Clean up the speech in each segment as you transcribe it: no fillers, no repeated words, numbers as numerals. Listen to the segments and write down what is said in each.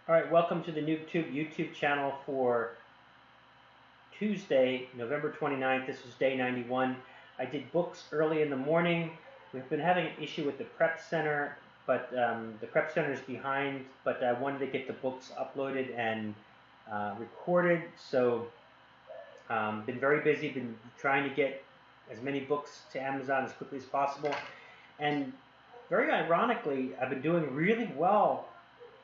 All right, welcome to the NoobTube YouTube channel for Tuesday, November 29th. This is day 91. I did books early in the morning. We've been having an issue with the prep center, but the prep center is behind, but I wanted to get the books uploaded and recorded. So been very busy, been trying to get as many books to Amazon as quickly as possible. And very ironically, I've been doing really well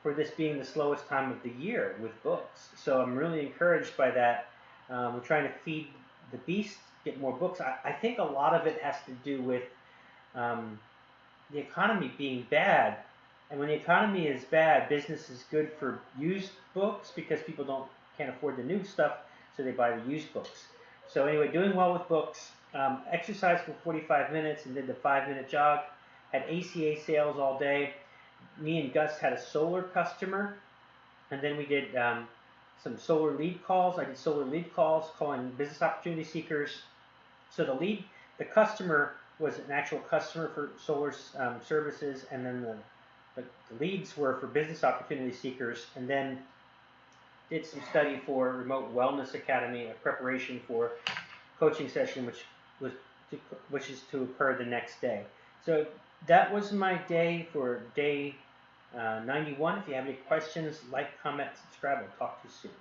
for this being the slowest time of the year with books. So I'm really encouraged by that. We're trying to feed the beast, get more books. I think a lot of it has to do with the economy being bad. And when the economy is bad, business is good for used books because people can't afford the new stuff, so they buy the used books. So anyway, doing well with books. Exercised for 45 minutes and did the 5-minute jog. Had ACA sales all day. Me and Gus had a solar customer, and then we did some solar lead calls. I did solar lead calls, calling business opportunity seekers. So the customer was an actual customer for solar services, and then the leads were for business opportunity seekers, and then did some study for Remote Wellness Academy, a preparation for coaching session, which is to occur the next day. So that was my day for day 91. If you have any questions, like, comment, subscribe. I'll talk to you soon.